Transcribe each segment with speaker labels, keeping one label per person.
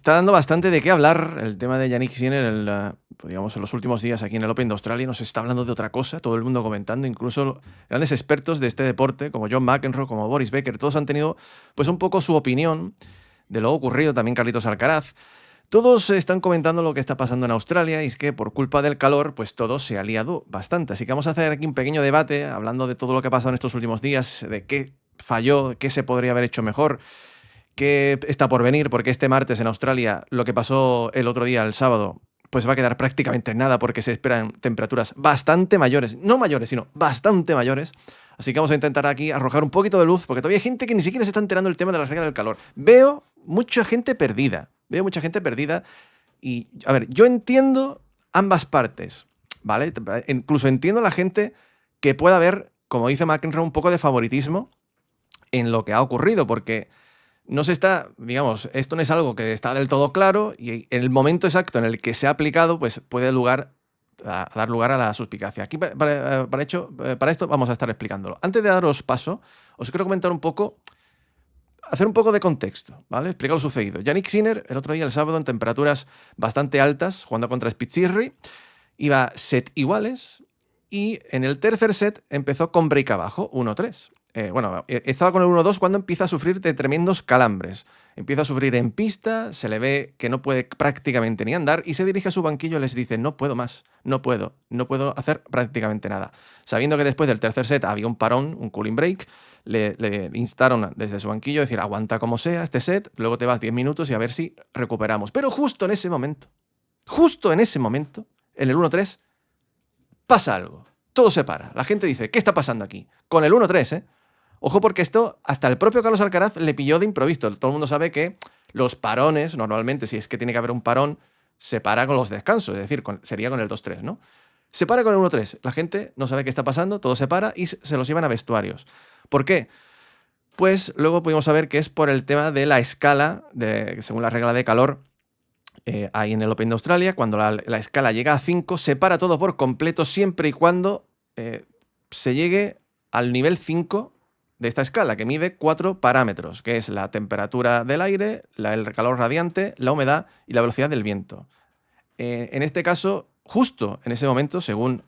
Speaker 1: Está dando bastante de qué hablar el tema de Yannick Sinner, pues digamos, en los últimos días aquí en el Open de Australia. No se está hablando de otra cosa, todo el mundo comentando, incluso grandes expertos de este deporte, como John McEnroe, como Boris Becker, todos han tenido pues un poco su opinión de lo ocurrido, también Carlitos Alcaraz. Todos están comentando lo que está pasando en Australia y es que por culpa del calor, pues todo se ha liado bastante. Así que vamos a hacer aquí un pequeño debate hablando de todo lo que ha pasado en estos últimos días, de qué falló, qué se podría haber hecho mejor, qué está por venir, porque este martes en Australia lo que pasó el otro día, el sábado, pues va a quedar prácticamente en nada porque se esperan temperaturas bastante mayores, no mayores, sino bastante mayores. Así que vamos a intentar aquí arrojar un poquito de luz, porque todavía hay gente que ni siquiera se está enterando del tema de las reglas del calor. Veo mucha gente perdida y, a ver, yo entiendo ambas partes, ¿vale? Incluso entiendo a la gente que pueda haber, como dice McEnroe, un poco de favoritismo en lo que ha ocurrido, porque no se está, digamos, esto no es algo que está del todo claro y en el momento exacto en el que se ha aplicado, pues puede dar lugar a la suspicacia. Aquí, para esto vamos a estar explicándolo. Antes de daros paso, os quiero comentar un poco, hacer un poco de contexto, ¿vale? Explicar lo sucedido. Yannick Sinner, el otro día, el sábado, en temperaturas bastante altas, jugando contra Spitzirri, iba set iguales y en el tercer set empezó con break abajo, 1-3. Estaba con el 1-2 cuando empieza a sufrir de tremendos calambres. Empieza a sufrir en pista, se le ve que no puede prácticamente ni andar y se dirige a su banquillo y les dice: no puedo más, no puedo hacer prácticamente nada. Sabiendo que después del tercer set había un parón, un cooling break, le instaron desde su banquillo decir: aguanta como sea este set, luego te vas 10 minutos y a ver si recuperamos. Pero justo en ese momento, en el 1-3, pasa algo. Todo se para. La gente dice: ¿qué está pasando aquí? Con el 1-3, ¿eh? Ojo, porque esto hasta el propio Carlos Alcaraz le pilló de improviso. Todo el mundo sabe que los parones, normalmente, si es que tiene que haber un parón, se para con los descansos, es decir, sería con el 2-3, ¿no? Se para con el 1-3. La gente no sabe qué está pasando, todo se para y se los llevan a vestuarios. ¿Por qué? Pues luego pudimos saber que es por el tema de la escala, según la regla de calor, ahí en el Open de Australia, cuando la escala llega a 5, se para todo por completo siempre y cuando se llegue al nivel 5 de esta escala, que mide 4 parámetros, que es la temperatura del aire, el calor radiante, la humedad y la velocidad del viento. En este caso, justo en ese momento, según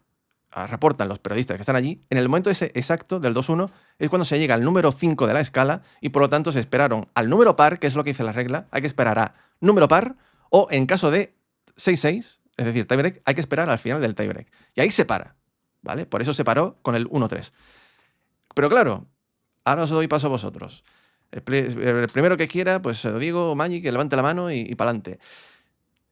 Speaker 1: reportan los periodistas que están allí, en el momento ese exacto del 2-1 es cuando se llega al número 5 de la escala y por lo tanto se esperaron al número par, que es lo que dice la regla, hay que esperar a número par o en caso de 6-6, es decir, tiebreak, hay que esperar al final del tiebreak. Y ahí se para, ¿vale? Por eso se paró con el 1-3. Pero claro, ahora os doy paso a vosotros. El primero que quiera, pues se lo digo, Magic, que levante la mano y para adelante.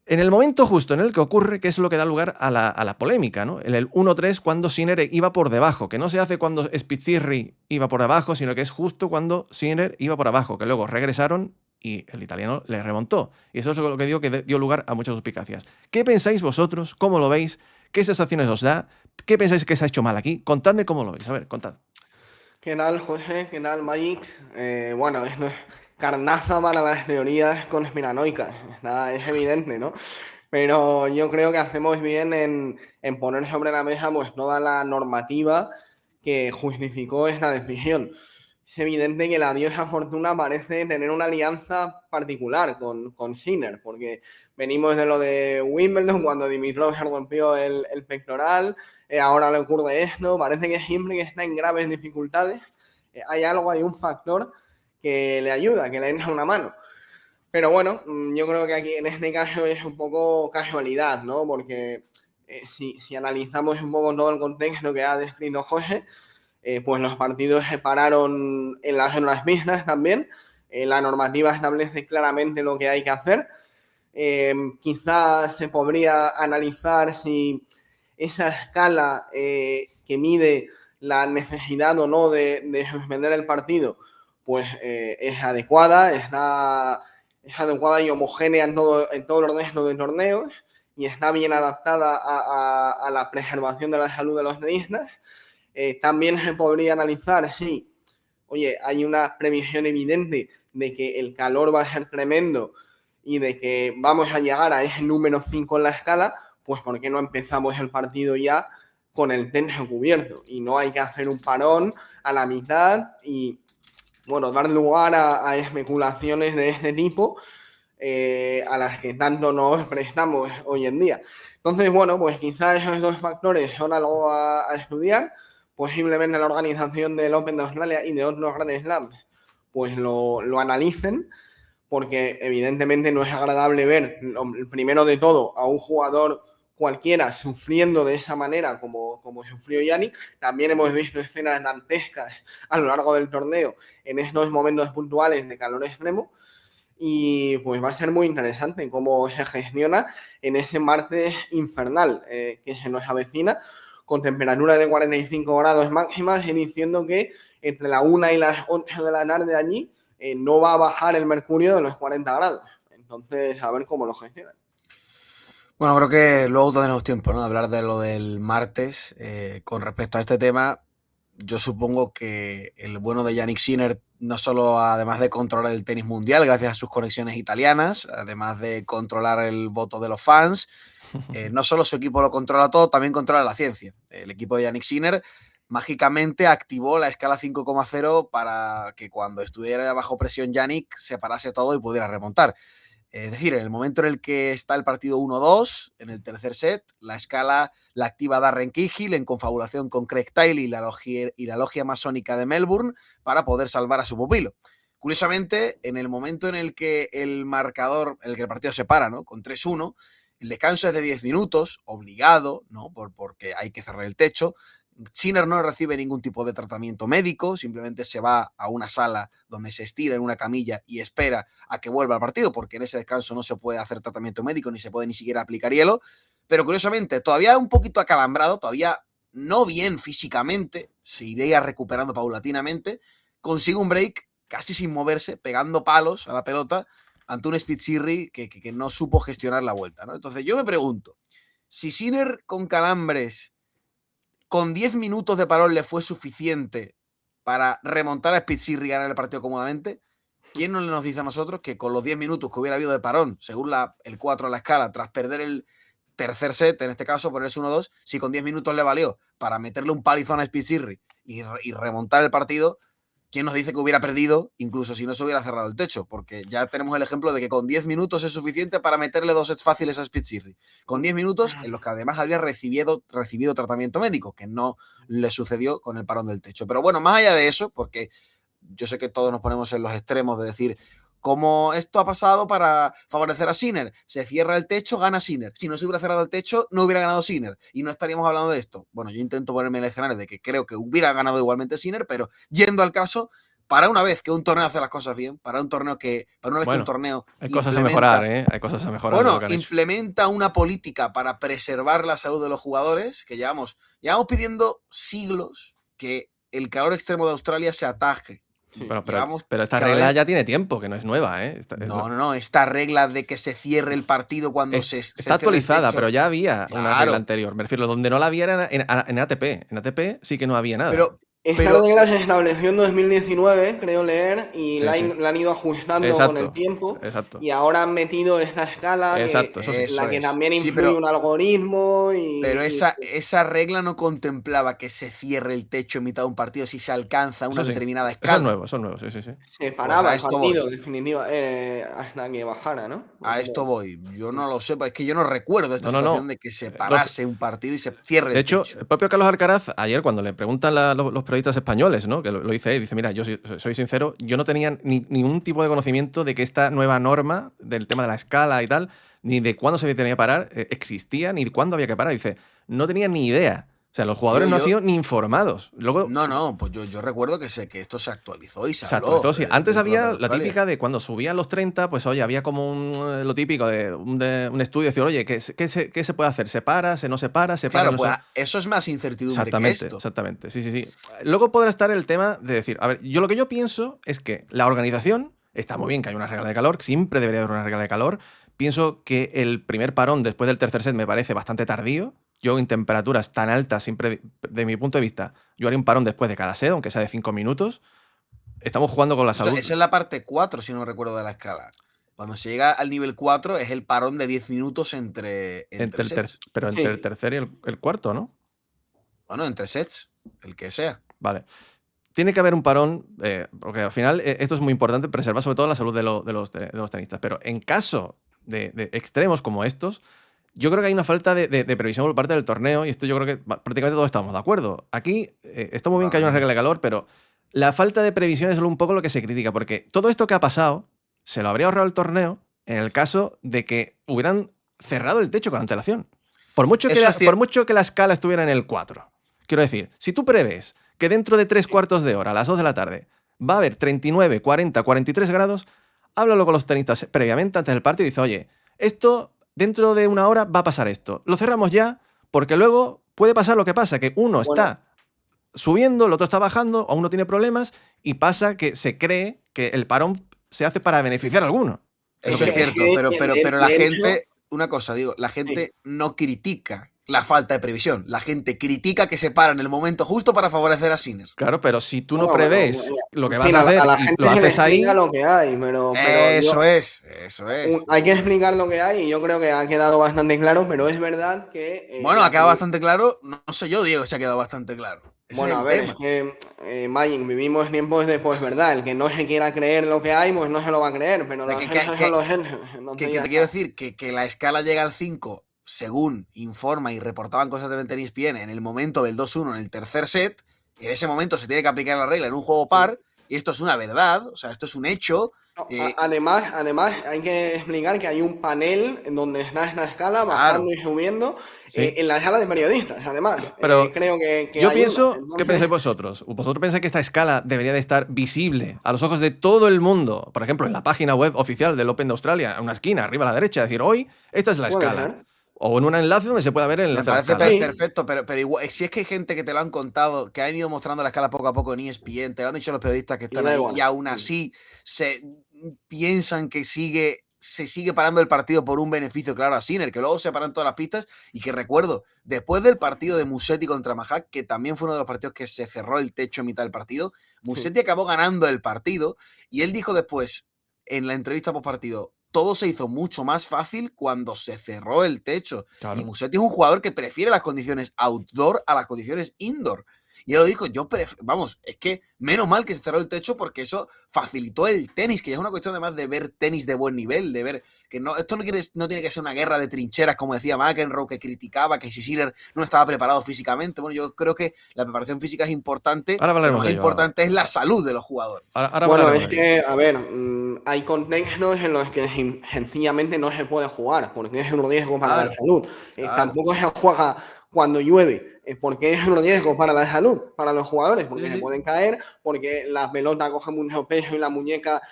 Speaker 1: En el momento justo en el que ocurre, que es lo que da lugar a la polémica, ¿no? En el 1-3, cuando Sinner iba por debajo, que no se hace cuando Spitzirri iba por abajo, sino que es justo cuando Sinner iba por abajo, que luego regresaron y el italiano le remontó. Y eso es lo que digo, que dio lugar a muchas suspicacias. ¿Qué pensáis vosotros? ¿Cómo lo veis? ¿Qué sensaciones os da? ¿Qué pensáis que se ha hecho mal aquí? Contadme cómo lo veis. A ver, contad.
Speaker 2: ¿Qué tal, José? ¿Qué tal, Magic? Bueno, esto es carnaza para las teorías conspiranoicas. Es evidente, ¿no? Pero yo creo que hacemos bien en poner sobre la mesa pues toda la normativa que justificó esta decisión. Es evidente que la diosa Fortuna parece tener una alianza particular con Sinner, porque venimos de lo de Wimbledon, cuando Dimitrov se rompió el pectoral, ahora le ocurre esto, parece que siempre que está en graves dificultades, hay un factor que le ayuda, que le echa una mano. Pero bueno, yo creo que aquí en este caso es un poco casualidad, ¿no? Porque si analizamos un poco todo el contexto que ha descrito José, pues los partidos se pararon en las zonas mixtas también. La normativa establece claramente lo que hay que hacer. Quizás se podría analizar si esa escala que mide la necesidad o no de suspender el partido, pues es adecuada, es adecuada y homogénea en todo el resto de torneos y está bien adaptada a la preservación de la salud de los tenistas. También se podría analizar si, oye, hay una previsión evidente de que el calor va a ser tremendo y de que vamos a llegar a ese número 5 en la escala, pues ¿por qué no empezamos el partido ya con el tenso cubierto? Y no hay que hacer un parón a la mitad y, bueno, dar lugar a especulaciones de este tipo. a las que tanto nos prestamos hoy en día. Entonces, bueno, pues quizás esos dos factores son algo a estudiar. Posiblemente la organización del Open de Australia y de otros Grand Slams pues lo analicen, porque evidentemente no es agradable ver, primero de todo, a un jugador cualquiera sufriendo de esa manera como sufrió Yannick. También hemos visto escenas dantescas a lo largo del torneo en estos momentos puntuales de calor extremo, y pues va a ser muy interesante cómo se gestiona en ese martes infernal que se nos avecina, con temperatura de 45 grados máximas, y diciendo que entre la 1 y las 8 de la tarde allí no va a bajar el mercurio de los 40 grados. Entonces, a ver cómo lo gestionan.
Speaker 3: Bueno, creo que luego tendremos tiempo, ¿no?, de hablar de lo del martes. Con respecto a este tema, yo supongo que el bueno de Jannik Sinner, no solo además de controlar el tenis mundial gracias a sus conexiones italianas, además de controlar el voto de los fans, no solo su equipo lo controla todo, también controla la ciencia. El equipo de Jannik Sinner mágicamente activó la escala 5,0 para que cuando estuviera bajo presión Jannik se parase todo y pudiera remontar. Es decir, en el momento en el que está el partido 1-2, en el tercer set, la escala la activa Darren Cahill en confabulación con Craig Tiley y la logia masónica de Melbourne para poder salvar a su pupilo. Curiosamente, en el momento en el que el marcador, en el que el partido se para, ¿no?, con 3-1, el descanso es de 10 minutos, obligado, ¿no?, porque hay que cerrar el techo. Sinner no recibe ningún tipo de tratamiento médico, simplemente se va a una sala donde se estira en una camilla y espera a que vuelva al partido, porque en ese descanso no se puede hacer tratamiento médico ni se puede ni siquiera aplicar hielo. Pero curiosamente, todavía un poquito acalambrado, todavía no bien físicamente, se iría recuperando paulatinamente, consigue un break casi sin moverse, pegando palos a la pelota ante un Spitzirri que no supo gestionar la vuelta, ¿no? Entonces yo me pregunto, si Sinner con calambres con 10 minutos de parón le fue suficiente para remontar a Spitzirri y ganar el partido cómodamente, ¿quién no nos dice a nosotros que con los 10 minutos que hubiera habido de parón, según el 4 a la escala, tras perder el tercer set, en este caso ponerse 1-2, si con 10 minutos le valió para meterle un palizón a Spitzirri y remontar el partido, ¿quién nos dice que hubiera perdido incluso si no se hubiera cerrado el techo? Porque ya tenemos el ejemplo de que con 10 minutos es suficiente para meterle 2 sets fáciles a Spitzirri. Con 10 minutos en los que además habría recibido tratamiento médico, que no le sucedió con el parón del techo. Pero bueno, más allá de eso, porque yo sé que todos nos ponemos en los extremos de decir, como esto ha pasado para favorecer a Sinner, se cierra el techo, gana Sinner. Si no se hubiera cerrado el techo, no hubiera ganado Sinner y no estaríamos hablando de esto. Bueno, yo intento ponerme en el escenario de que creo que hubiera ganado igualmente Sinner, pero yendo al caso, para una vez que un torneo hace las cosas bien, para una vez que un torneo
Speaker 1: hay cosas a mejorar, ¿eh? Hay cosas a mejorar.
Speaker 3: Bueno, implementa una política para preservar la salud de los jugadores, que llevamos pidiendo siglos que el calor extremo de Australia se ataje.
Speaker 1: Sí, pero esta regla ya tiene tiempo, que no es nueva, ¿eh?
Speaker 3: No, esta regla de que se cierre el partido cuando
Speaker 1: está actualizada, pero ya había una regla anterior. Me refiero, donde no la había era en ATP. En ATP sí que no había nada.
Speaker 2: Esta regla se estableció en 2019, creo leer, y la han ido ajustando con el tiempo.
Speaker 1: Exacto.
Speaker 2: Y ahora han metido esta escala, que también influye un algoritmo.
Speaker 3: Pero esa regla no contemplaba que se cierre el techo en mitad de un partido si se alcanza una determinada escala.
Speaker 1: Eso es nuevo, sí.
Speaker 2: Se paraba el partido, definitiva, hasta que bajara, ¿no?
Speaker 3: A esto voy. Yo no lo sé, es que yo no recuerdo esta situación de que se parase un partido y se cierre el techo.
Speaker 1: De hecho, el propio Carlos Alcaraz, ayer cuando le preguntan los periodistas españoles, ¿no?, que lo dice él, dice, mira, yo soy sincero, yo no tenía ningún tipo de conocimiento de que esta nueva norma del tema de la escala y tal, ni de cuándo se tenía que parar, existía, ni cuándo había que parar. Dice, no tenía ni idea. O sea, los jugadores no han sido ni informados. Luego,
Speaker 3: pues yo recuerdo que esto se actualizó y se habló.
Speaker 1: Actualizó, sí. Antes había la típica de cuando subían los 30, pues oye, había como lo típico de un estudio, decir, oye, ¿qué se puede hacer? ¿Se para? ¿Se no se para? ¿Se para?
Speaker 3: Claro, pues eso es más incertidumbre que esto.
Speaker 1: Exactamente, sí. Luego podrá estar el tema de decir, a ver, lo que yo pienso es que la organización, está muy bien que haya una regla de calor, siempre debería haber una regla de calor. Pienso que el primer parón después del tercer set me parece bastante tardío. Yo en temperaturas tan altas, siempre, de mi punto de vista, yo haría un parón después de cada set, aunque sea de 5 minutos. Estamos jugando con la salud.
Speaker 3: Esa es la parte 4, si no recuerdo, de la escala. Cuando se llega al nivel 4 es el parón de 10 minutos entre sets.
Speaker 1: Pero entre el tercer y el cuarto, ¿no?
Speaker 3: Bueno, entre sets, el que sea.
Speaker 1: Vale. tiene que haber un parón, porque al final esto es muy importante, preservar sobre todo la salud de los tenistas. Pero en caso de extremos como estos, yo creo que hay una falta de previsión por parte del torneo, y esto yo creo que prácticamente todos estamos de acuerdo. Aquí está muy bien que haya una regla de calor, pero la falta de previsión es un poco lo que se critica, porque todo esto que ha pasado se lo habría ahorrado el torneo en el caso de que hubieran cerrado el techo con antelación. Por mucho que la escala estuviera en el 4. Quiero decir, si tú prevés que dentro de 3/4 de hora, a las 2 de la tarde, va a haber 39, 40, 43 grados, háblalo con los tenistas previamente antes del partido y dice, oye, esto dentro de una hora va a pasar esto. Lo cerramos ya, porque luego puede pasar lo que pasa, que uno está subiendo, el otro está bajando, o uno tiene problemas, y pasa que se cree que el parón se hace para beneficiar a alguno.
Speaker 3: Eso es cierto, pero la gente, una cosa, digo, la gente no critica la falta de previsión. La gente critica que se para en el momento justo para favorecer a Sinner.
Speaker 1: Claro, pero si tú no prevés lo que vas a hacer y lo haces ahí...
Speaker 2: lo que hay, pero
Speaker 3: eso es.
Speaker 2: Hay que explicar lo que hay y yo creo que ha quedado bastante claro, pero es verdad que...
Speaker 3: bueno, ha quedado bastante claro, no sé yo, Diego, si ha quedado bastante claro.
Speaker 2: Bueno, a ver, es que, Magic, vivimos tiempos de posverdad. El que no se quiera creer lo que hay, pues no se lo va a creer, pero los genios son los genios.
Speaker 3: Que te quiero decir que la escala llega al 5, según informa y reportaban constantemente en ESPN, en el momento del 2-1, en el tercer set, en ese momento se tiene que aplicar la regla en un juego par, y esto es una verdad, o sea, esto es un hecho.
Speaker 2: No, además, hay que explicar que hay un panel en donde está esta escala bajando y subiendo en la sala de periodistas, además.
Speaker 1: Pero
Speaker 2: creo que
Speaker 1: yo pienso, ¿qué pensáis vosotros? ¿Vosotros pensáis que esta escala debería de estar visible a los ojos de todo el mundo? Por ejemplo, en la página web oficial del Open de Australia, en una esquina, arriba a la derecha, decir, hoy, esta es la escala. O en un enlace donde se pueda ver el enlace.
Speaker 3: Me parece perfecto, pero igual, si es que hay gente que te lo han contado, que han ido mostrando la escala poco a poco en ESPN, te lo han dicho los periodistas que están ahí, y aún así se piensan que se sigue parando el partido por un beneficio claro a Sinner, que luego se paran todas las pistas, y que recuerdo, después del partido de Musetti contra Mahak, que también fue uno de los partidos que se cerró el techo en mitad del partido, Musetti acabó ganando el partido, y él dijo después, en la entrevista post partido, todo se hizo mucho más fácil cuando se cerró el techo. Claro. Y Musetti es un jugador que prefiere las condiciones outdoor a las condiciones indoor. Y él lo dijo, vamos, es que menos mal que se cerró el techo porque eso facilitó el tenis, que ya es una cuestión además de ver tenis de buen nivel, de ver que esto no tiene que ser una guerra de trincheras, como decía McEnroe, que criticaba que si Sinner no estaba preparado físicamente. Bueno, yo creo que la preparación física es importante, pero lo más importante es la salud de los jugadores.
Speaker 2: Bueno, es que, a ver, hay contextos en los que sencillamente no se puede jugar, porque es un riesgo para la salud. Tampoco se juega cuando llueve, porque es un riesgo para la salud, para los jugadores, porque se pueden caer, porque la pelota coge mucho peso y la muñeca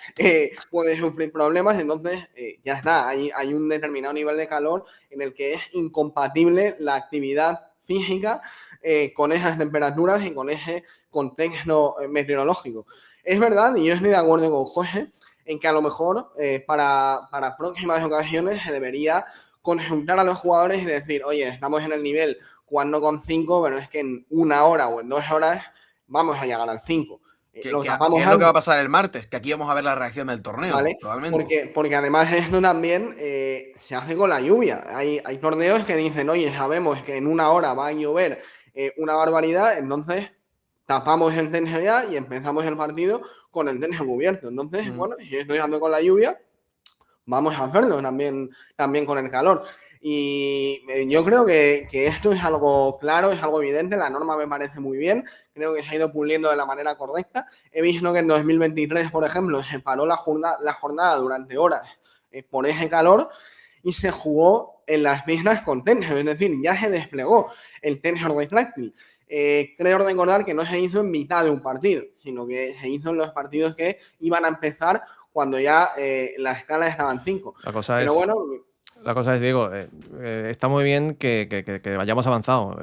Speaker 2: puede sufrir problemas, entonces ya está, hay un determinado nivel de calor en el que es incompatible la actividad física con esas temperaturas y con ese contexto meteorológico. Es verdad, y yo estoy de acuerdo con José, en que a lo mejor para próximas ocasiones se debería consultar a los jugadores y decir, oye, estamos en el nivel jugando con 5, pero es que en 1 hora o en 2 horas vamos a llegar al 5.
Speaker 3: ¿Qué es lo que va a pasar el martes? Que aquí vamos a ver la reacción del torneo,
Speaker 2: ¿vale?
Speaker 3: Probablemente.
Speaker 2: Porque además esto también se hace con la lluvia. Hay torneos que dicen, oye, sabemos que en 1 hora va a llover una barbaridad, entonces tapamos el tenis ya y empezamos el partido con el tenis cubierto. Entonces, bueno, si estoy dando con la lluvia, vamos a hacerlo también con el calor. Y yo creo que esto es algo claro, es algo evidente, la norma me parece muy bien, creo que se ha ido puliendo de la manera correcta. He visto que en 2023, por ejemplo, se paró la jornada durante horas por ese calor y se jugó en las pistas con tenis, es decir, ya se desplegó el tenis retráctil. Creo recordar que no se hizo en mitad de un partido, sino que se hizo en los partidos que iban a empezar cuando ya la escala estaba en 5.
Speaker 1: La cosa es, Diego, está muy bien que hayamos avanzado,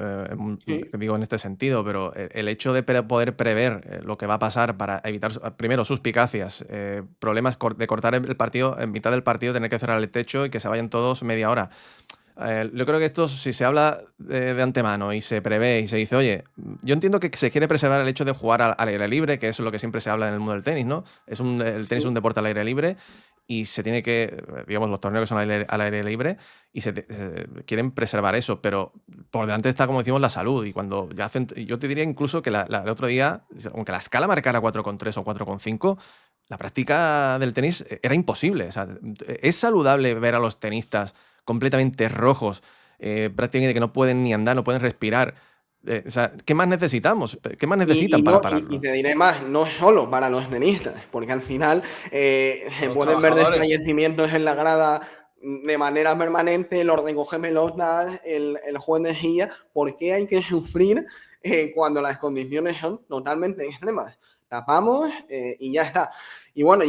Speaker 1: digo, en este sentido, pero el hecho de poder prever lo que va a pasar para evitar, primero, suspicacias, problemas de cortar el partido, en mitad del partido, tener que cerrar el techo y que se vayan todos media hora. Yo creo que esto, si se habla de antemano y se prevé y se dice, oye, yo entiendo que se quiere preservar el hecho de jugar al aire libre, que es lo que siempre se habla en el mundo del tenis, ¿no? El tenis es un deporte al aire libre y se tiene que, digamos, los torneos que son al aire libre y quieren preservar eso, pero por delante está, como decimos, la salud. Y cuando ya hacen, yo te diría incluso que el otro día, aunque la escala marcara 4,3 o 4,5, la práctica del tenis era imposible. O sea, es saludable ver a los tenistas completamente rojos, prácticamente que no pueden ni andar, no pueden respirar. O sea, ¿qué más necesitamos? ¿Qué más necesitan para pararlo?
Speaker 2: Y te diré más, no solo para los tenistas, porque al final se
Speaker 3: Los
Speaker 2: pueden ver
Speaker 3: trabajadores.
Speaker 2: desfallecimientos en la grada de manera permanente, los recoge pelotas, el juez de guía. ¿Por qué hay que sufrir cuando las condiciones son totalmente extremas? Tapamos y ya está. Y bueno,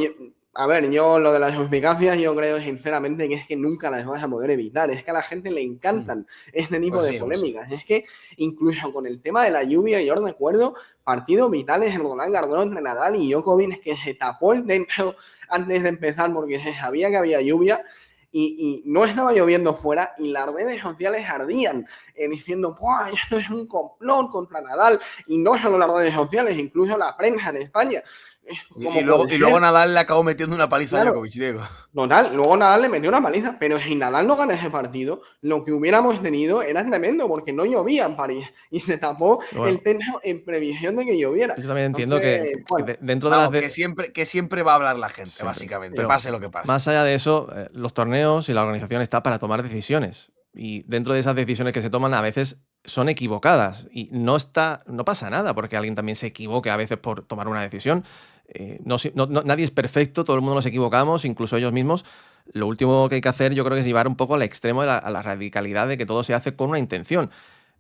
Speaker 2: a ver, yo lo de las suspicacias, yo creo sinceramente que es que nunca las vas a poder evitar. Es que a la gente le encantan este tipo
Speaker 3: Pues
Speaker 2: de
Speaker 3: sí,
Speaker 2: polémicas. Es que incluso con el tema de la lluvia, yo recuerdo partidos vitales en Roland Garros entre Nadal y Djokovic que se tapó el techo antes de empezar porque se sabía que había lluvia y no estaba lloviendo fuera y las redes sociales ardían diciendo, ¡buah, esto es un complot contra Nadal! Y no solo las redes sociales, incluso la prensa de España.
Speaker 3: Y luego Nadal le acabó metiendo una paliza a Djokovic, Diego.
Speaker 2: Total, luego Nadal le metió una paliza, pero si Nadal no gana ese partido, lo que hubiéramos tenido era tremendo, porque no llovía en París y se tapó el techo en previsión de que lloviera.
Speaker 1: Yo también entiendo que dentro de
Speaker 3: las que siempre va a hablar la gente, siempre, básicamente, pero pase lo que pase.
Speaker 1: Más allá de eso, los torneos y la organización está para tomar decisiones. Y dentro de esas decisiones que se toman a veces son equivocadas. Y no pasa nada porque alguien también se equivoque a veces por tomar una decisión. Nadie es perfecto, todo el mundo nos equivocamos, incluso ellos mismos. Lo último que hay que hacer, yo creo que es llevar un poco al extremo a la radicalidad de que todo se hace con una intención.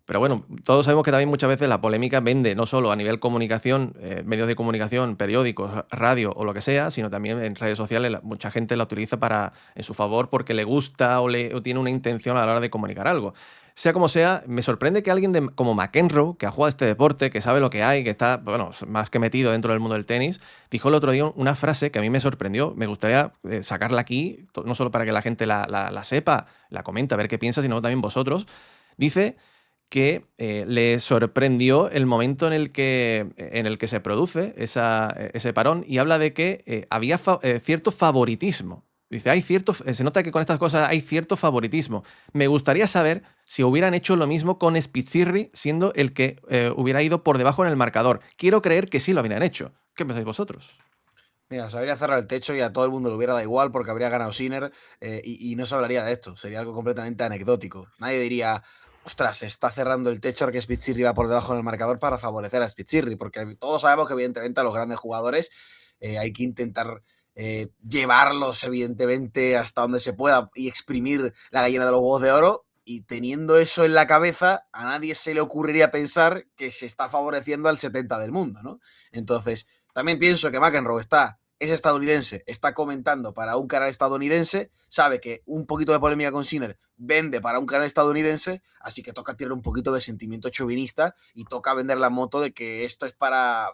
Speaker 1: Pero bueno, todos sabemos que también muchas veces la polémica vende no solo a nivel comunicación, medios de comunicación, periódicos, radio o lo que sea, sino también en redes sociales. Mucha gente la utiliza en su favor porque le gusta o tiene una intención a la hora de comunicar algo. Sea como sea, me sorprende que alguien como McEnroe, que ha jugado este deporte, que sabe lo que hay, que está, bueno, más que metido dentro del mundo del tenis, dijo el otro día una frase que a mí me sorprendió. Me gustaría sacarla aquí, no solo para que la gente la sepa, la comenta, a ver qué piensa, sino también vosotros. Dice que le sorprendió el momento en el que se produce ese parón y habla de que había cierto favoritismo. Dice, se nota que con estas cosas hay cierto favoritismo. Me gustaría saber si hubieran hecho lo mismo con Spitzirri, siendo el que hubiera ido por debajo en el marcador. Quiero creer que sí lo habrían hecho. ¿Qué pensáis vosotros?
Speaker 3: Mira, se habría cerrado el techo y a todo el mundo le hubiera dado igual porque habría ganado Sinner y no se hablaría de esto. Sería algo completamente anecdótico. Nadie diría, ostras, se está cerrando el techo porque Spitzirri va por debajo en el marcador para favorecer a Spitzirri, porque todos sabemos que evidentemente a los grandes jugadores hay que intentar llevarlos evidentemente hasta donde se pueda y exprimir la gallina de los huevos de oro, y teniendo eso en la cabeza a nadie se le ocurriría pensar que se está favoreciendo al 70 del mundo, ¿no? Entonces, también pienso que McEnroe es estadounidense, está comentando para un canal estadounidense, sabe que un poquito de polémica con Sinner vende para un canal estadounidense, así que toca tirar un poquito de sentimiento chauvinista y toca vender la moto de que esto es para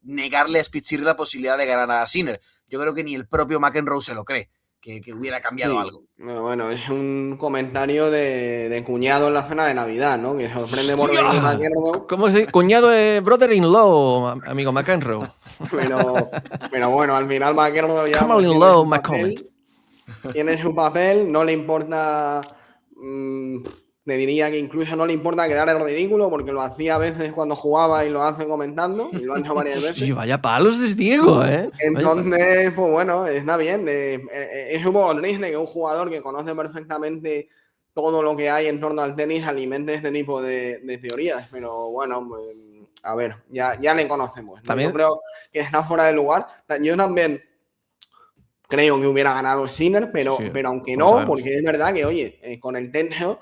Speaker 3: negarle a Spitzirri la posibilidad de ganar a Sinner. Yo creo que ni el propio McEnroe se lo cree, que hubiera cambiado algo.
Speaker 2: Bueno, es un comentario de cuñado en la cena de Navidad, ¿no? Que sorprende por McEnroe.
Speaker 1: ¿Cómo se dice? Cuñado de brother-in-law, amigo McEnroe.
Speaker 2: Pero bueno, al final McEnroe ya tiene su papel, no le importa. Le diría que incluso no le importa quedar en ridículo porque lo hacía a veces cuando jugaba y lo hace comentando y lo ha hecho varias veces.
Speaker 1: Hostia, vaya palos de Diego, ¿eh?
Speaker 2: Entonces, pues bueno, está bien. Es un poco triste que un jugador que conoce perfectamente todo lo que hay en torno al tenis alimente este tipo de teorías, pero bueno, pues, a ver, ya le conocemos, ¿no? Yo creo que está fuera de lugar. Yo también creo que hubiera ganado Sinner, pero aunque no, porque es verdad que, oye, con el techo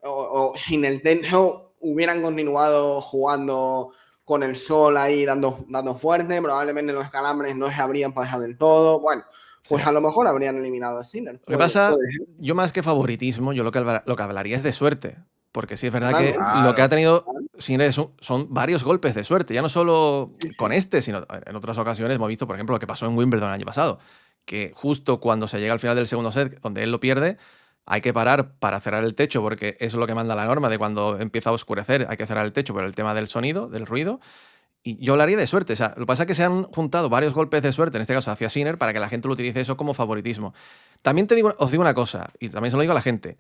Speaker 2: o sin el techo hubieran continuado jugando con el sol ahí dando fuerte, probablemente los calambres no se habrían pasado del todo. Bueno, pues a lo mejor habrían eliminado a Sinner.
Speaker 1: Lo que pasa, yo más que favoritismo, yo lo que hablaría es de suerte. Porque sí es verdad que lo que ha tenido Sinner son varios golpes de suerte. Ya no solo con este, sino en otras ocasiones hemos visto, por ejemplo, lo que pasó en Wimbledon el año pasado. Que justo cuando se llega al final del segundo set, donde él lo pierde, hay que parar para cerrar el techo, porque eso es lo que manda la norma de cuando empieza a oscurecer, hay que cerrar el techo por el tema del sonido, del ruido. Y yo hablaría de suerte. O sea, lo que pasa es que se han juntado varios golpes de suerte, en este caso hacia Sinner, para que la gente lo utilice eso como favoritismo. También os digo una cosa, y también se lo digo a la gente.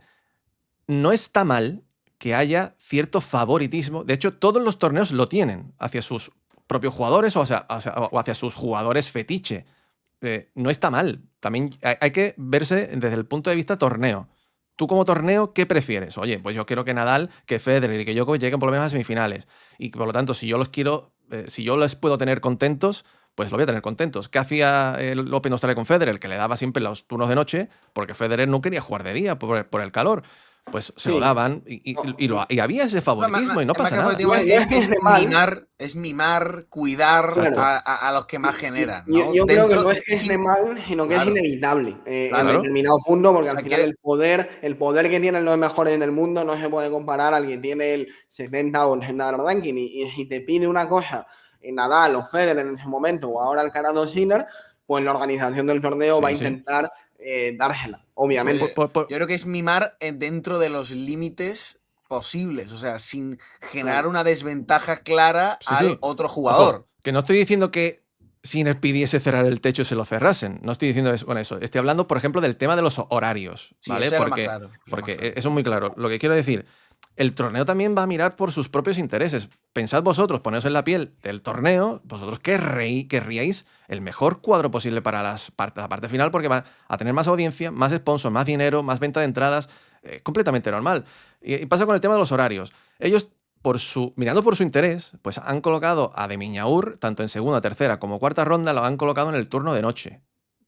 Speaker 1: No está mal que haya cierto favoritismo. De hecho, todos los torneos lo tienen hacia sus propios jugadores o hacia sus jugadores fetiche. No está mal. También hay que verse desde el punto de vista torneo. Tú como torneo, ¿qué prefieres? Oye, pues yo quiero que Nadal, que Federer y que Djokovic lleguen por lo menos a semifinales. Y por lo tanto, si yo les puedo tener contentos, pues lo voy a tener contentos. ¿Qué hacía el Open de Australia con Federer? Que le daba siempre los turnos de noche porque Federer no quería jugar de día por el calor. Pues se lo daban y había ese favoritismo y no pasa nada.
Speaker 3: Es mimar, cuidar a los que más generan, ¿no?
Speaker 2: Yo creo que no es que esté mal, sino que es inevitable en determinado punto, porque al final el poder que tienen los mejores del mundo no se puede comparar al que tiene el 70 o el 80 ranking. Y si te pide una cosa Nadal o Federer en ese momento, o ahora Alcaraz o Sinner, pues la organización del torneo va a intentar dársela, obviamente.
Speaker 3: Yo creo que es mimar dentro de los límites posibles, o sea, sin generar una desventaja clara al otro jugador.
Speaker 1: Ojo, que no estoy diciendo que Sinner pidiese cerrar el techo y se lo cerrasen. No estoy diciendo eso con eso. Estoy hablando, por ejemplo, del tema de los horarios, ¿vale? Porque eso es muy claro. Lo que quiero decir, el torneo también va a mirar por sus propios intereses. Pensad vosotros, poneos en la piel del torneo, vosotros querríais el mejor cuadro posible para la parte final, porque va a tener más audiencia, más sponsor, más dinero, más venta de entradas, completamente normal. Y pasa con el tema de los horarios. Ellos, mirando por su interés, pues han colocado a De Minaur, tanto en segunda, tercera como cuarta ronda, lo han colocado en el turno de noche,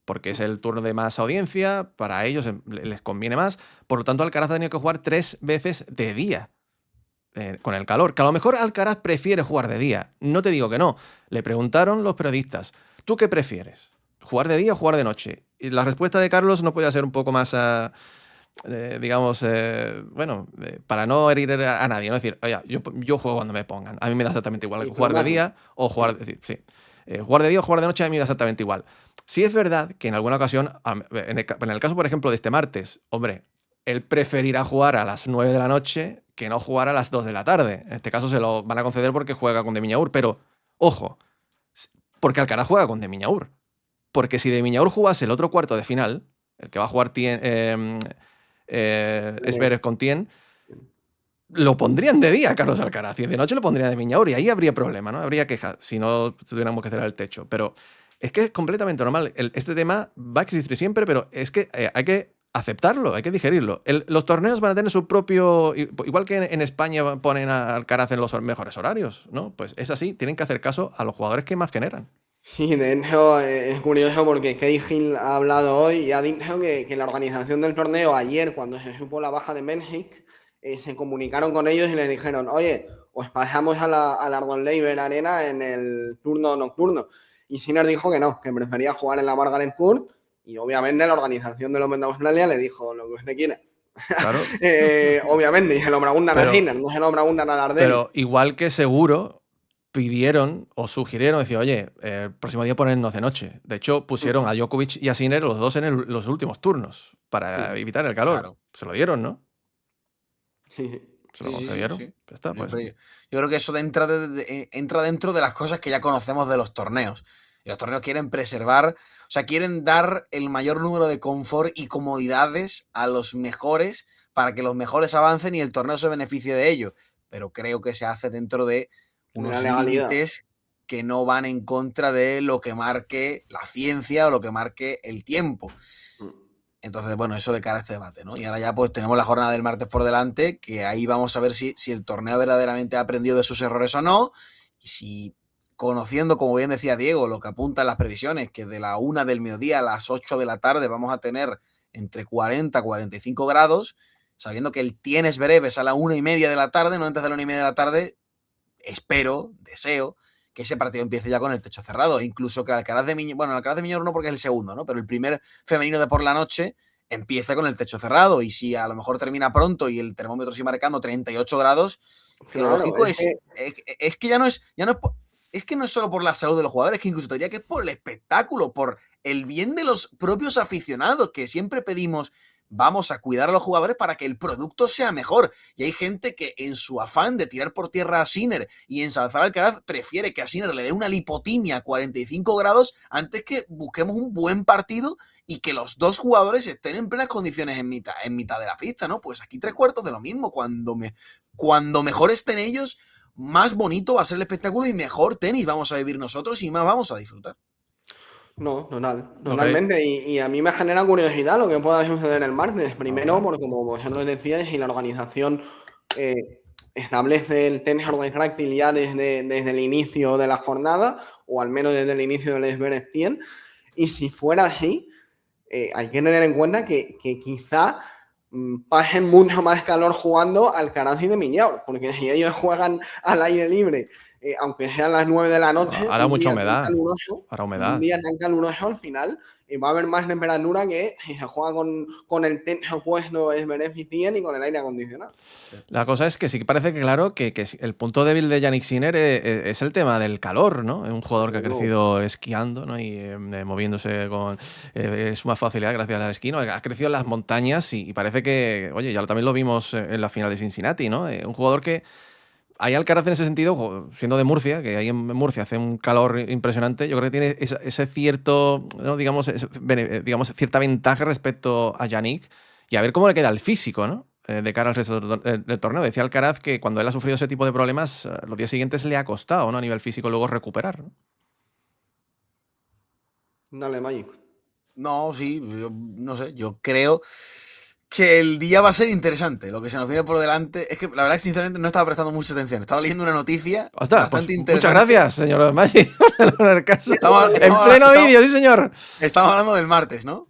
Speaker 1: porque es el turno de más audiencia, para ellos les conviene más. Por lo tanto, Alcaraz ha tenido que jugar 3 veces de día con el calor. Que a lo mejor Alcaraz prefiere jugar de día. No te digo que no. Le preguntaron los periodistas, ¿tú qué prefieres? ¿Jugar de día o jugar de noche? Y la respuesta de Carlos no podía ser un poco más, para no herir a nadie. No decir, oye, yo juego cuando me pongan. A mí me da exactamente igual jugar de día o jugar de noche. Jugar de día o jugar de noche a mí me da exactamente igual. Sí es verdad que en alguna ocasión, en el caso, por ejemplo, de este martes, hombre, él preferirá jugar a las 9 de la noche que no jugar a las 2 de la tarde. En este caso se lo van a conceder porque juega con De Minaur, pero, ojo, porque Alcaraz juega con De Minaur. Porque si De Minaur jugase el otro cuarto de final, el que va a jugar Zverev con Tien, lo pondrían de día Carlos Alcaraz y de noche lo pondrían de Minaur y ahí habría problema, ¿no? Habría quejas si no tuviéramos que cerrar el techo. Pero es que es completamente normal. Este tema va a existir siempre, pero es que hay que aceptarlo, hay que digerirlo. Los torneos van a tener su propio... Igual que en España ponen a Alcaraz en los mejores horarios, ¿no? Pues es así, tienen que hacer caso a los jugadores que más generan.
Speaker 2: Sí, de hecho es curioso porque Cahill ha hablado hoy y ha dicho que la organización del torneo ayer, cuando se supo la baja de Benjic, se comunicaron con ellos y les dijeron, oye, os pasamos a la Ardon Leiber Arena en el turno nocturno. Y Sinner dijo que no, que prefería jugar en la Margaret Court y obviamente la organización del Open de Australia le dijo lo que usted quiera.
Speaker 1: Claro.
Speaker 2: Obviamente, y se lo preguntan a Sinner, no se lo preguntan a Dardenne.
Speaker 1: Pero igual que seguro pidieron o sugirieron, decir, oye, el próximo día ponernos de noche. De hecho, pusieron a Djokovic y a Sinner los dos en los últimos turnos para evitar el calor. Claro. Se lo dieron, ¿no?
Speaker 2: Sí.
Speaker 1: Se lo concedieron.
Speaker 3: Sí.
Speaker 1: Está, pues.
Speaker 3: Yo creo que eso entra dentro de las cosas que ya conocemos de los torneos. Y los torneos quieren preservar, o sea, quieren dar el mayor número de confort y comodidades a los mejores para que los mejores avancen y el torneo se beneficie de ello. Pero creo que se hace dentro de unos límites que no van en contra de lo que marque la ciencia o lo que marque el tiempo. Entonces, bueno, eso de cara a este debate, ¿no? Y ahora ya pues tenemos la jornada del martes por delante, que ahí vamos a ver si el torneo verdaderamente ha aprendido de sus errores o no, y si, conociendo, como bien decía Diego, lo que apuntan las previsiones, que de la 1 del mediodía a las 8 de la tarde vamos a tener entre 40 y 45 grados, sabiendo que el Tien Zverev es a la 1:30 de la tarde, no antes de la 1:30 de la tarde, deseo que ese partido empiece ya con el techo cerrado, incluso que Alcaraz de Minaur no porque es el segundo, ¿no? Pero el primer femenino de por la noche empiece con el techo cerrado, y si a lo mejor termina pronto y el termómetro sigue marcando 38 grados, claro, lo lógico es que ya no es que no es solo por la salud de los jugadores, es que incluso te diría que es por el espectáculo, por el bien de los propios aficionados, que siempre pedimos vamos a cuidar a los jugadores para que el producto sea mejor. Y hay gente que en su afán de tirar por tierra a Sinner y ensalzar al Alcaraz prefiere que a Sinner le dé una lipotimia a 45 grados antes que busquemos un buen partido y que los dos jugadores estén en plenas condiciones en mitad de la pista, ¿no? Pues aquí 3/4 de lo mismo. Cuando mejor estén ellos, más bonito va a ser el espectáculo y mejor tenis vamos a vivir nosotros y más vamos a disfrutar.
Speaker 2: No, totalmente. Y a mí me genera curiosidad lo que pueda suceder el martes. Primero, porque como vosotros decíais, si la organización establece el tenis organizar actividad desde el inicio de la jornada, o al menos desde el inicio del Esberet 100, y si fuera así, hay que tener en cuenta que quizá pasen mucho más calor jugando Alcaraz y de Miñao, porque si ellos juegan al aire libre, aunque sean las 9 de la noche,
Speaker 1: Hará mucha humedad.
Speaker 2: Hará humedad. Un día tan caluroso al final va a haber más temperatura que si se juega con el techo puesto es beneficien y con el aire acondicionado.
Speaker 1: La cosa es que sí que parece que, claro, que el punto débil de Jannik Sinner es el tema del calor, ¿no? Es un jugador que ha crecido esquiando, ¿no? Y moviéndose con suma facilidad gracias al esquí, ¿no? Ha crecido en las montañas y parece que, oye, ya también lo vimos en la final de Cincinnati, ¿no? Un jugador que ahí Alcaraz en ese sentido, siendo de Murcia, que ahí en Murcia hace un calor impresionante, yo creo que tiene ese cierto, ¿no? digamos, cierta ventaja respecto a Jannik y a ver cómo le queda el físico, ¿no? De cara al resto del torneo. Decía Alcaraz que cuando él ha sufrido ese tipo de problemas, los días siguientes le ha costado, ¿no? A nivel físico luego recuperar, ¿no?
Speaker 2: Dale, Magic.
Speaker 3: No, sí, yo no sé, yo creo que el día va a ser interesante. Lo que se nos viene por delante es que la verdad que sinceramente no estaba prestando mucha atención. Estaba leyendo una noticia bastante interesante.
Speaker 1: Muchas gracias, señor Magic, por el caso. En pleno vídeo, sí, señor.
Speaker 3: Estamos hablando del martes, ¿no?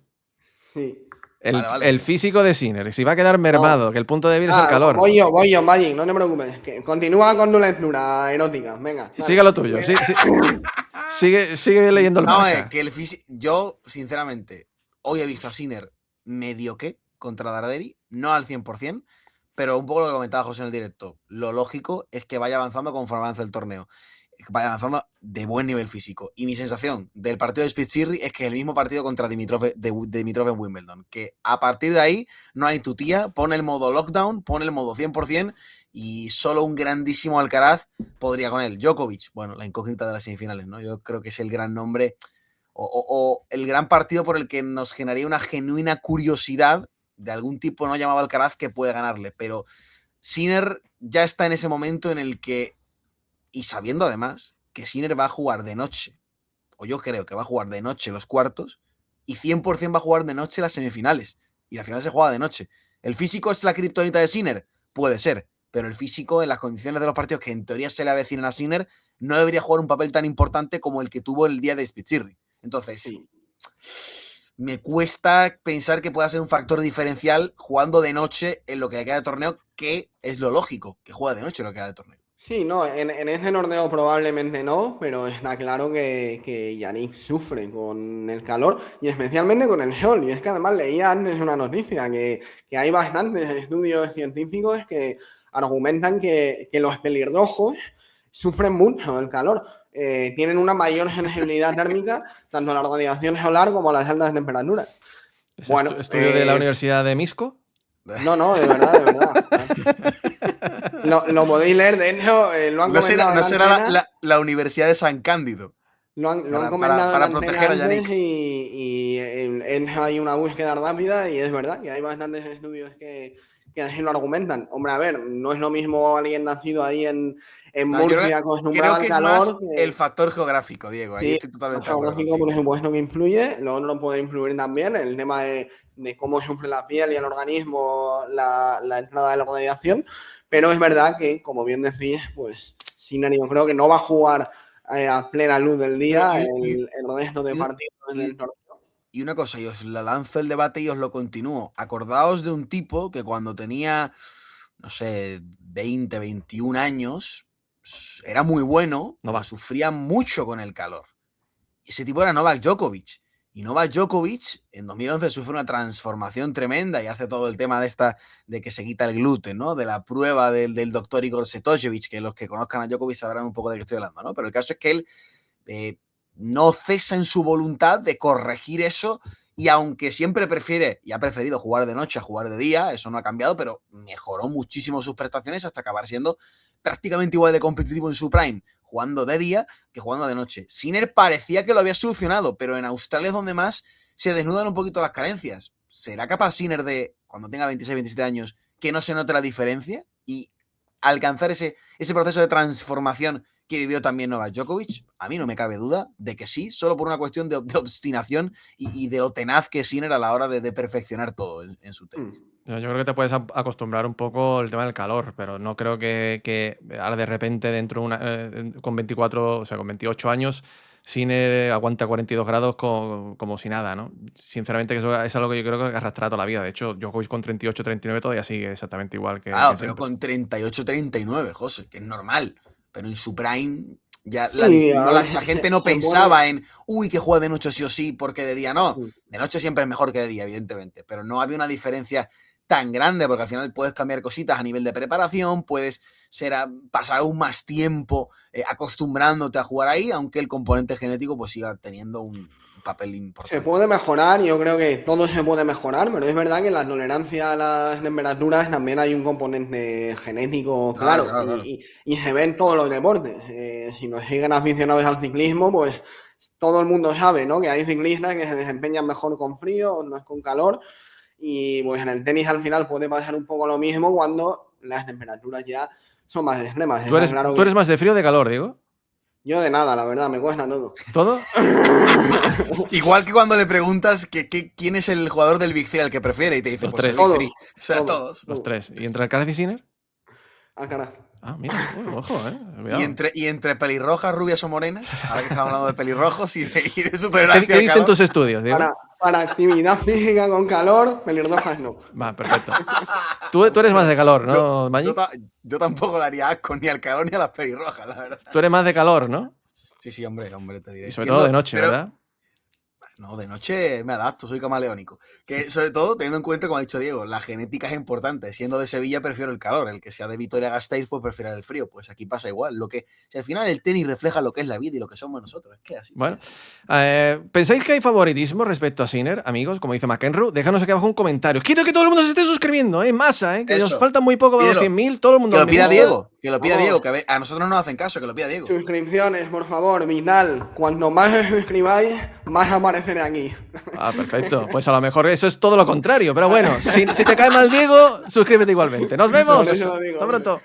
Speaker 2: Sí.
Speaker 1: El físico de Sinner, si va a quedar mermado, que el punto débil es el calor.
Speaker 2: Voy yo, Magic, no te preocupes. Que continúa con tu lectura erótica, venga.
Speaker 1: Sigue lo tuyo, sigue leyendo el marca.
Speaker 3: No, que el físico... Yo, sinceramente, hoy he visto a Sinner medio que contra Darderi, no al 100%, pero un poco lo que comentaba José en el directo. Lo lógico es que vaya avanzando conforme avance el torneo. Vaya avanzando de buen nivel físico. Y mi sensación del partido de Spitzirri es que es el mismo partido contra Dimitrov en Wimbledon. Que a partir de ahí no hay tutía, pone el modo lockdown, pone el modo 100% y solo un grandísimo Alcaraz podría con él. Djokovic, bueno, la incógnita de las semifinales, ¿no? Yo creo que es el gran nombre o el gran partido por el que nos generaría una genuina curiosidad de algún tipo no llamado Alcaraz que puede ganarle. Pero Sinner ya está en ese momento en el que, y sabiendo además que Sinner va a jugar de noche, o yo creo que va a jugar de noche los cuartos, y 100% va a jugar de noche las semifinales. Y la final se juega de noche. ¿El físico es la kriptonita de Sinner? Puede ser, pero el físico en las condiciones de los partidos que en teoría se le avecinan a Sinner no debería jugar un papel tan importante como el que tuvo el día de Spitzirri. Entonces, sí, me cuesta pensar que pueda ser un factor diferencial jugando de noche en lo que le queda de torneo, que es lo lógico, que juega de noche en lo que queda de torneo.
Speaker 2: Sí, no, en ese torneo probablemente no, pero está claro que Jannik sufre con el calor y especialmente con el sol. Y es que además leía antes una noticia que hay bastantes estudios científicos que argumentan que los pelirrojos sufren mucho del calor. Tienen una mayor sensibilidad térmica tanto a la radiación solar como a las altas temperaturas.
Speaker 1: ¿Es estudio de la Universidad de Misco?
Speaker 2: No, de verdad. Lo podéis leer, de hecho, lo han comentado.
Speaker 3: No será la Universidad de San Cándido.
Speaker 2: Lo han comentado
Speaker 3: para proteger a Jannik.
Speaker 2: Y hay una búsqueda rápida y es verdad que hay bastantes estudios que así lo argumentan. Hombre, a ver, no es lo mismo alguien nacido ahí en Murcia acostumbrado al calor.
Speaker 3: Más el factor geográfico, Diego. Ahí estoy totalmente de acuerdo.
Speaker 2: El geográfico, por supuesto, que influye. Lo otro puede influir también el tema de cómo sufre la piel y el organismo la entrada de la radiación. Pero es verdad que, como bien decís, pues Sinner yo creo que no va a jugar a plena luz del día el resto de partidos del torneo.
Speaker 3: Y una cosa, y os la lanzo el debate y os lo continúo. Acordaos de un tipo que cuando tenía, no sé, 20, 21 años, era muy bueno, sufría mucho con el calor. Y ese tipo era Novak Djokovic. Y Novak Djokovic en 2011 sufre una transformación tremenda y hace todo el tema de que se quita el gluten, ¿no? De la prueba del doctor Igor Setojevic, que los que conozcan a Djokovic sabrán un poco de qué estoy hablando, ¿no? Pero el caso es que él no cesa en su voluntad de corregir eso Y aunque siempre prefiere y ha preferido jugar de noche a jugar de día, eso no ha cambiado, pero mejoró muchísimo sus prestaciones hasta acabar siendo prácticamente igual de competitivo en su prime jugando de día que jugando de noche. Sinner parecía que lo había solucionado, pero en Australia es donde más se desnudan un poquito las carencias. ¿Será capaz Sinner de, cuando tenga 26, 27 años, que no se note la diferencia y alcanzar ese proceso de transformación que vivió también Novak Djokovic? A mí no me cabe duda de que sí, solo por una cuestión de obstinación y de lo tenaz que es Sinner a la hora de perfeccionar todo en su tenis.
Speaker 1: Yo creo que te puedes acostumbrar un poco al tema del calor, pero no creo que ahora de repente con 24, o sea, con 28 años, Sinner aguanta 42 grados como si nada, ¿no? Sinceramente, que eso es algo que yo creo que arrastra toda la vida. De hecho, Djokovic con 38, 39 todavía sigue exactamente igual que
Speaker 3: Claro,
Speaker 1: que
Speaker 3: pero
Speaker 1: siempre.
Speaker 3: con 38, 39, José, que es normal. Pero en su prime, ya
Speaker 2: Sí, a
Speaker 3: la
Speaker 2: ver,
Speaker 3: gente no
Speaker 2: se
Speaker 3: pensaba en, que juega de noche sí o sí, porque de día no.
Speaker 2: pone-
Speaker 3: De noche siempre es mejor que de día, evidentemente. Pero no había una diferencia tan grande, porque al final puedes cambiar cositas a nivel de preparación, puedes pasar aún más tiempo acostumbrándote a jugar ahí, aunque el componente genético pues siga teniendo un papel
Speaker 2: Se
Speaker 3: importante.
Speaker 2: puede mejorar, yo creo que todo se puede mejorar, pero es verdad que en la tolerancia a las temperaturas también hay un componente genético claro,
Speaker 3: Claro.
Speaker 2: y se ve en todos los deportes. Si nos siguen aficionados al ciclismo, pues todo el mundo sabe, ¿no? Que hay ciclistas que se desempeñan mejor con frío, no es con calor, y pues en el tenis al final puede pasar un poco lo mismo cuando las temperaturas ya son más extremas.
Speaker 1: ¿Tú
Speaker 2: Está
Speaker 1: eres,
Speaker 2: claro
Speaker 1: tú
Speaker 2: que
Speaker 1: eres más de frío o de calor, Diego?
Speaker 2: yo de nada, la verdad, me cuesta todo.
Speaker 1: ¿Todo?
Speaker 3: Igual que cuando le preguntas quién es el jugador del Big Three al que prefiere y te dice,
Speaker 1: Los
Speaker 3: pues el
Speaker 1: tres.
Speaker 3: Big
Speaker 2: Todos,
Speaker 3: Three. O sea, todos.
Speaker 1: Los tres. ¿Y entre Alcaraz y Sinner?
Speaker 2: Ah, caray.
Speaker 1: Ah, mira, ojo,
Speaker 3: Y
Speaker 1: cuidado.
Speaker 3: entre pelirrojas, rubias o morenas, ahora que estamos hablando de pelirrojos y de su
Speaker 1: ¿Qué
Speaker 3: tolerancia al
Speaker 1: dicen
Speaker 3: calor.
Speaker 1: tus estudios, Diego?
Speaker 2: Para actividad física con calor, pelirrojas no.
Speaker 1: Va, perfecto. Tú eres más de calor, ¿no, Magic?
Speaker 3: Yo tampoco le haría asco ni al calor ni a las pelirrojas, la verdad.
Speaker 1: Tú eres más de calor, ¿no?
Speaker 3: Sí, hombre, te diré.
Speaker 1: Y sobre todo de noche,
Speaker 3: pero,
Speaker 1: ¿verdad?
Speaker 3: No, de noche me adapto, soy camaleónico. Que sobre todo, teniendo en cuenta, como ha dicho Diego, la genética es importante. Siendo de Sevilla, prefiero el calor. El que sea de Vitoria-Gasteiz, pues prefiero el frío. Pues aquí pasa igual. Si al final el tenis refleja lo que es la vida y lo que somos nosotros. Es que así.
Speaker 1: Bueno, ¿pensáis que hay favoritismo respecto a Sinner, amigos? Como dice McEnroe, déjanos aquí abajo un comentario. Quiero que todo el mundo se esté suscribiendo, en masa, que nos
Speaker 3: Eso.
Speaker 1: falta muy poco para los
Speaker 3: Pídelo.
Speaker 1: 100.000. Todo el mundo
Speaker 3: Que lo
Speaker 1: al
Speaker 3: pida
Speaker 1: mismo.
Speaker 3: Diego. Que lo pida
Speaker 2: Vamos.
Speaker 3: Diego. Que a nosotros no nos hacen caso. Que lo pida Diego.
Speaker 2: Suscripciones, por favor, vital. Cuanto más os suscribáis, más apareceré aquí.
Speaker 1: Ah, perfecto. Pues a lo mejor eso es todo lo contrario. Pero bueno, si te cae mal Diego, suscríbete igualmente. ¡Nos vemos!
Speaker 2: Por eso lo digo,
Speaker 1: Hasta pronto.